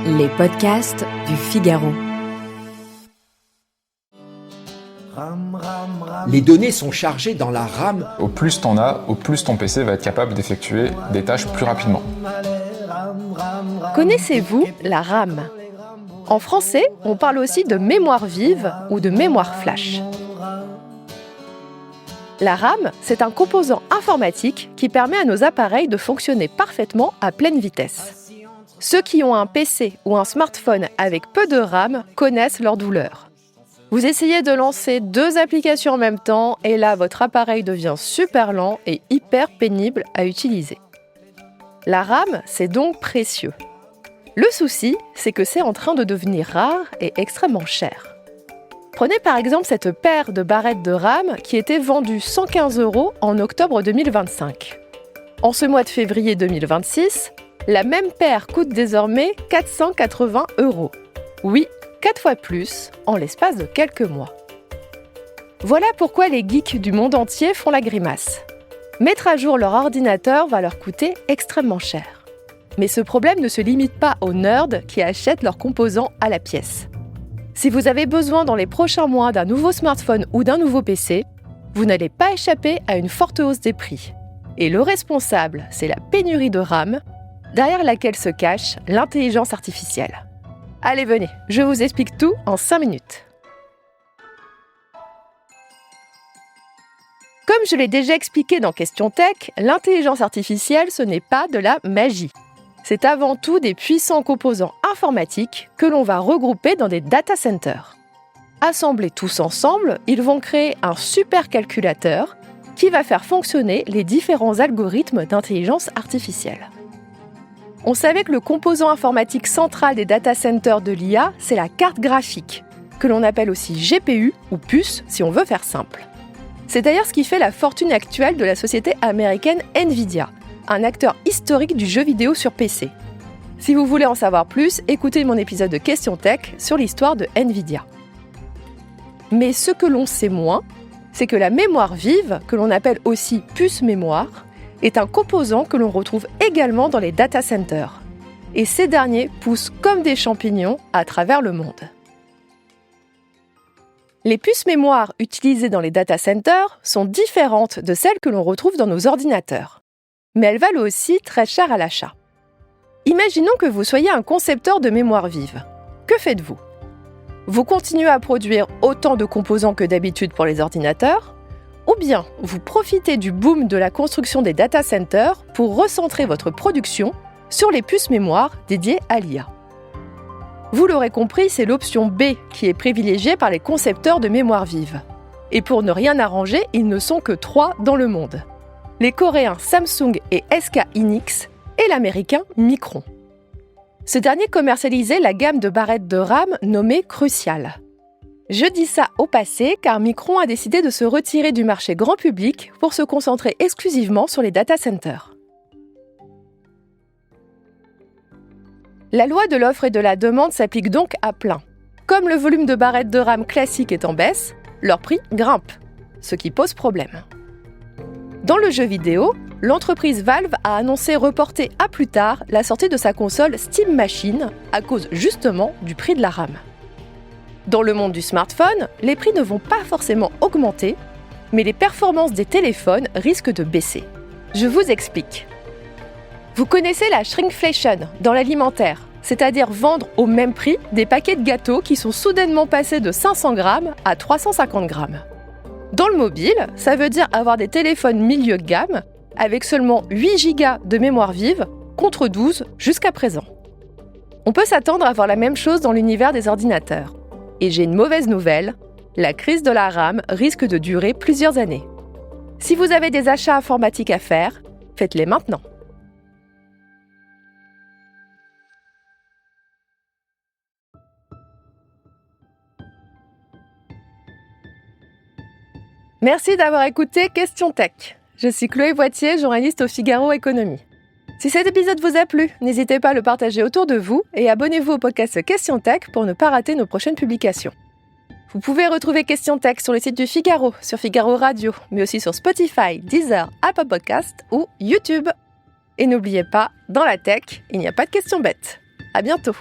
Les podcasts du Figaro. Les données sont chargées dans la RAM. Au plus t'en as, au plus ton PC va être capable d'effectuer des tâches plus rapidement. Connaissez-vous la RAM ? En français, on parle aussi de mémoire vive ou de mémoire flash. La RAM, c'est un composant informatique qui permet à nos appareils de fonctionner parfaitement à pleine vitesse. Ceux qui ont un PC ou un smartphone avec peu de RAM connaissent leur douleur. Vous essayez de lancer 2 applications en même temps et là, votre appareil devient super lent et hyper pénible à utiliser. La RAM, c'est donc précieux. Le souci, c'est que c'est en train de devenir rare et extrêmement cher. Prenez par exemple cette paire de barrettes de RAM qui était vendue 115 € en octobre 2025. En ce mois de février 2026, la même paire coûte désormais 480 €. Oui, 4 fois plus en l'espace de quelques mois. Voilà pourquoi les geeks du monde entier font la grimace. Mettre à jour leur ordinateur va leur coûter extrêmement cher. Mais ce problème ne se limite pas aux nerds qui achètent leurs composants à la pièce. Si vous avez besoin dans les prochains mois d'un nouveau smartphone ou d'un nouveau PC, vous n'allez pas échapper à une forte hausse des prix. Et le responsable, c'est la pénurie de RAM, derrière laquelle se cache l'intelligence artificielle. Allez, venez, je vous explique tout en 5 minutes. Comme je l'ai déjà expliqué dans Question Tech, l'intelligence artificielle, ce n'est pas de la magie. C'est avant tout des puissants composants informatiques que l'on va regrouper dans des data centers. Assemblés tous ensemble, ils vont créer un supercalculateur qui va faire fonctionner les différents algorithmes d'intelligence artificielle. On savait que le composant informatique central des data centers de l'IA, c'est la carte graphique, que l'on appelle aussi GPU ou puce si on veut faire simple. C'est d'ailleurs ce qui fait la fortune actuelle de la société américaine Nvidia, un acteur historique du jeu vidéo sur PC. Si vous voulez en savoir plus, écoutez mon épisode de Question Tech sur l'histoire de Nvidia. Mais ce que l'on sait moins, c'est que la mémoire vive, que l'on appelle aussi puce mémoire, est un composant que l'on retrouve également dans les data centers. Et ces derniers poussent comme des champignons à travers le monde. Les puces mémoire utilisées dans les data centers sont différentes de celles que l'on retrouve dans nos ordinateurs. Mais elles valent aussi très cher à l'achat. Imaginons que vous soyez un concepteur de mémoire vive. Que faites-vous ? Vous continuez à produire autant de composants que d'habitude pour les ordinateurs ? Ou bien vous profitez du boom de la construction des data centers pour recentrer votre production sur les puces mémoire dédiées à l'IA. Vous l'aurez compris, c'est l'option B qui est privilégiée par les concepteurs de mémoire vive. Et pour ne rien arranger, ils ne sont que 3 dans le monde. Les Coréens Samsung et SK Hynix et l'Américain Micron. Ce dernier commercialisait la gamme de barrettes de RAM nommée Crucial. Je dis ça au passé car Micron a décidé de se retirer du marché grand public pour se concentrer exclusivement sur les data centers. La loi de l'offre et de la demande s'applique donc à plein. Comme le volume de barrettes de RAM classique est en baisse, leur prix grimpe, ce qui pose problème. Dans le jeu vidéo, l'entreprise Valve a annoncé reporter à plus tard la sortie de sa console Steam Machine à cause justement du prix de la RAM. Dans le monde du smartphone, les prix ne vont pas forcément augmenter, mais les performances des téléphones risquent de baisser. Je vous explique. Vous connaissez la shrinkflation dans l'alimentaire, c'est-à-dire vendre au même prix des paquets de gâteaux qui sont soudainement passés de 500 grammes à 350 grammes. Dans le mobile, ça veut dire avoir des téléphones milieu de gamme avec seulement 8 Go de mémoire vive contre 12 jusqu'à présent. On peut s'attendre à voir la même chose dans l'univers des ordinateurs. Et j'ai une mauvaise nouvelle, la crise de la RAM risque de durer plusieurs années. Si vous avez des achats informatiques à faire, faites-les maintenant. Merci d'avoir écouté Question Tech. Je suis Chloé Boitier, journaliste au Figaro Économie. Si cet épisode vous a plu, n'hésitez pas à le partager autour de vous et abonnez-vous au podcast Question Tech pour ne pas rater nos prochaines publications. Vous pouvez retrouver Question Tech sur le site du Figaro, sur Figaro Radio, mais aussi sur Spotify, Deezer, Apple Podcasts ou YouTube. Et n'oubliez pas, dans la tech, il n'y a pas de questions bêtes. À bientôt.